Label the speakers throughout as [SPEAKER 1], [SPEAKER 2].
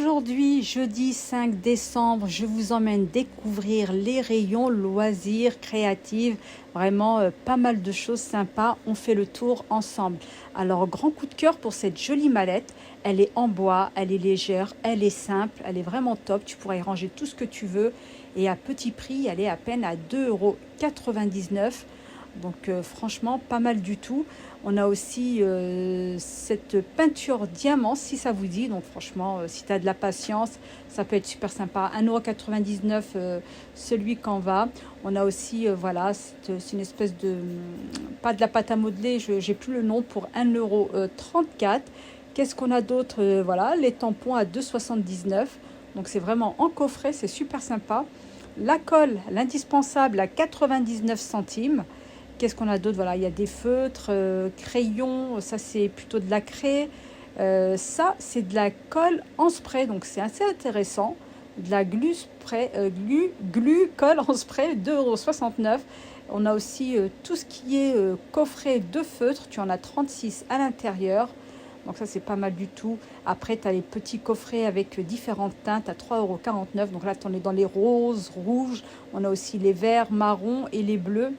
[SPEAKER 1] Aujourd'hui, jeudi 5 décembre, je vous emmène découvrir les rayons loisirs, créatifs, vraiment pas mal de choses sympas. On fait le tour ensemble. Alors, grand coup de cœur pour cette jolie mallette. Elle est en bois, elle est légère, elle est simple, elle est vraiment top. Tu pourras y ranger tout ce que tu veux. Et à petit prix, elle est à peine à 2,99 €. Donc franchement, pas mal du tout. On a aussi cette peinture diamant, si ça vous dit. Donc franchement, si tu as de la patience, ça peut être super sympa. 1,99 €, celui qu'en va. On a aussi, voilà, c'est une espèce de... Pas de la pâte à modeler, je n'ai plus le nom, pour 1,34 €. Qu'est-ce qu'on a d'autre? Voilà, les tampons à 2,79 €. Donc c'est vraiment en coffret, c'est super sympa. La colle, l'indispensable, à 99 centimes. Qu'est-ce qu'on a d'autre? Voilà, il y a des feutres, crayons, ça c'est plutôt de la craie. Ça, c'est de la colle en spray, donc c'est assez intéressant. De la glu spray, glu colle en spray, 2,69 €. On a aussi tout ce qui est coffret de feutres, tu en as 36 à l'intérieur. Donc ça, c'est pas mal du tout. Après, tu as les petits coffrets avec différentes teintes à 3,49 €. Donc là, tu en es dans les roses, rouges. On a aussi les verts, marrons et les bleus.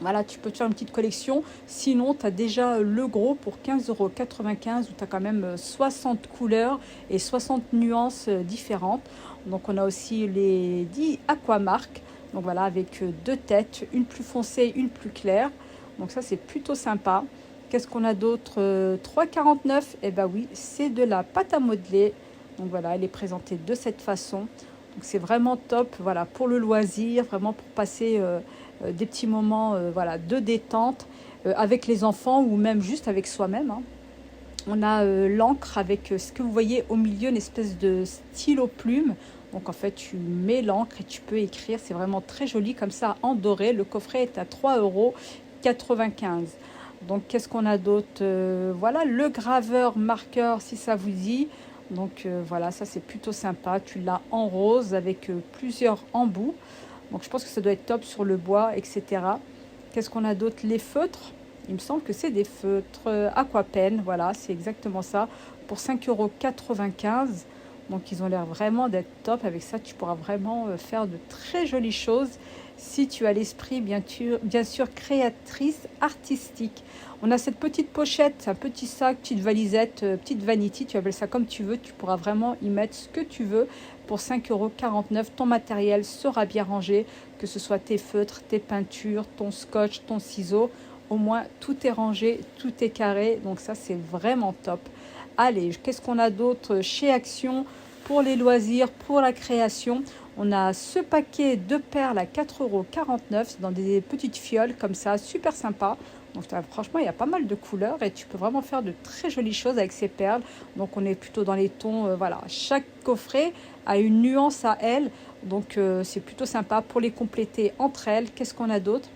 [SPEAKER 1] Voilà, tu peux te faire une petite collection. Sinon, tu as déjà le gros pour 15,95 € où tu as quand même 60 couleurs et 60 nuances différentes. Donc, on a aussi les 10 Aquamark. Donc, voilà, avec deux têtes, une plus foncée, une plus claire. Donc, ça, c'est plutôt sympa. Qu'est-ce qu'on a d'autre? 3,49 €. Eh bien, oui, c'est de la pâte à modeler. Donc, voilà, elle est présentée de cette façon. Donc, c'est vraiment top, voilà, pour le loisir, vraiment pour passer... des petits moments voilà, de détente avec les enfants ou même juste avec soi-même, hein. On a l'encre avec ce que vous voyez au milieu, une espèce de stylo plume. Donc en fait, tu mets l'encre et tu peux écrire. C'est vraiment très joli comme ça en doré. Le coffret est à 3,95 €. Donc qu'est-ce qu'on a d'autre? Voilà, le graveur marqueur, si ça vous dit. Donc voilà, ça c'est plutôt sympa. Tu l'as en rose avec plusieurs embouts. Donc je pense que ça doit être top sur le bois, etc. Qu'est-ce qu'on a d'autre? Les feutres. Il me semble que c'est des feutres Aquapen. Voilà, c'est exactement ça. Pour 5,95 €. Donc ils ont l'air vraiment d'être top. Avec ça, tu pourras vraiment faire de très jolies choses. Si tu as l'esprit, bien sûr, créatrice, artistique. On a cette petite pochette, un petit sac, petite valisette, petite vanity, tu appelles ça comme tu veux. Tu pourras vraiment y mettre ce que tu veux. Pour 5,49 €, ton matériel sera bien rangé, que ce soit tes feutres, tes peintures, ton scotch, ton ciseau. Au moins, tout est rangé, tout est carré. Donc ça, c'est vraiment top. Allez, qu'est-ce qu'on a d'autre chez Action pour les loisirs, pour la création? On a ce paquet de perles à 4,49 €. C'est dans des petites fioles comme ça, super sympa. Donc franchement, il y a pas mal de couleurs et tu peux vraiment faire de très jolies choses avec ces perles. Donc on est plutôt dans les tons, voilà. Chaque coffret a une nuance à elle. Donc c'est plutôt sympa pour les compléter entre elles. Qu'est-ce qu'on a d'autre?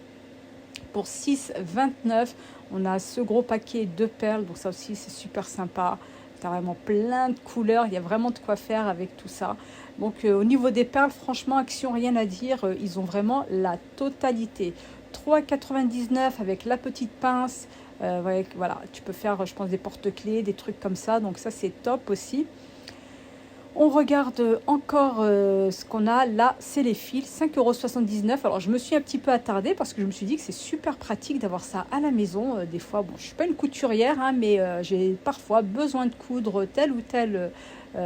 [SPEAKER 1] Pour 6,29 €, on a ce gros paquet de perles. Donc ça aussi, c'est super sympa. Tu as vraiment plein de couleurs. Il y a vraiment de quoi faire avec tout ça. Donc au niveau des perles, franchement, Action, rien à dire. Ils ont vraiment la totalité. 3,99 € avec la petite pince. Voilà, tu peux faire, je pense, des porte-clés, des trucs comme ça. Donc ça, c'est top aussi. On regarde encore ce qu'on a là, c'est les fils, 5,79 €. Alors je me suis un petit peu attardée parce que je me suis dit que c'est super pratique d'avoir ça à la maison. Des fois, bon, je suis pas une couturière, hein, mais j'ai parfois besoin de coudre tel ou tel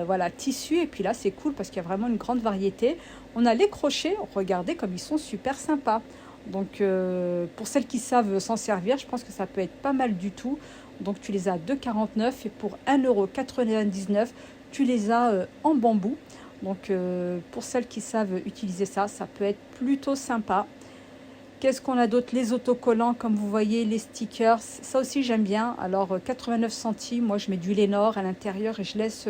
[SPEAKER 1] voilà, tissu. Et puis là, c'est cool parce qu'il y a vraiment une grande variété. On a les crochets, regardez comme ils sont super sympas. Donc pour celles qui savent s'en servir, je pense que ça peut être pas mal du tout. Donc tu les as à 2,49 € et pour 1,99 €, tu les as en bambou. Donc pour celles qui savent utiliser ça, ça peut être plutôt sympa. Qu'est-ce qu'on a d'autre? Les autocollants, comme vous voyez, les stickers, ça aussi j'aime bien. Alors 89 centimes, moi je mets du Lénore à l'intérieur et je laisse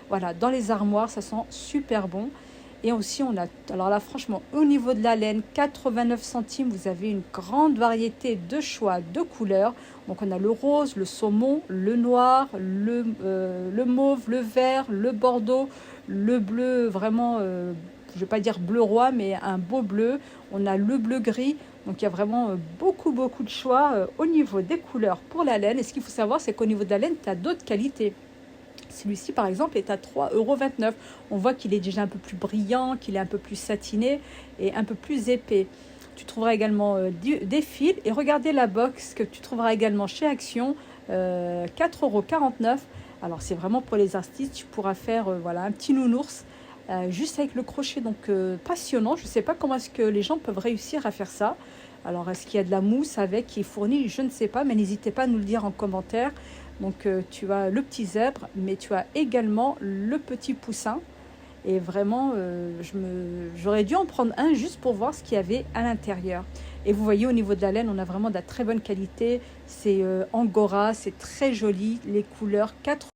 [SPEAKER 1] voilà, dans les armoires, ça sent super bon. Et aussi on a, alors là franchement, au niveau de la laine, 89 centimes, vous avez une grande variété de choix de couleurs. Donc on a le rose, le saumon, le noir, le mauve, le vert, le bordeaux, le bleu vraiment, je ne vais pas dire bleu roi, mais un beau bleu. On a le bleu gris. Donc il y a vraiment beaucoup de choix au niveau des couleurs pour la laine. Et ce qu'il faut savoir, c'est qu'au niveau de la laine, tu as d'autres qualités. Celui-ci, par exemple, est à 3,29 €. On voit qu'il est déjà un peu plus brillant, qu'il est un peu plus satiné et un peu plus épais. Tu trouveras également des fils. Et regardez la box que tu trouveras également chez Action, 4,49 €. Alors, c'est vraiment pour les artistes. Tu pourras faire voilà, un petit nounours juste avec le crochet. Donc, passionnant. Je ne sais pas comment est-ce que les gens peuvent réussir à faire ça. Alors, est-ce qu'il y a de la mousse avec qui est fournie? Je ne sais pas, mais n'hésitez pas à nous le dire en commentaire. Donc, tu as le petit zèbre, mais tu as également le petit poussin. Et vraiment, j'aurais dû en prendre un juste pour voir ce qu'il y avait à l'intérieur. Et vous voyez, au niveau de la laine, on a vraiment de la très bonne qualité. C'est Angora, c'est très joli. Les couleurs, 4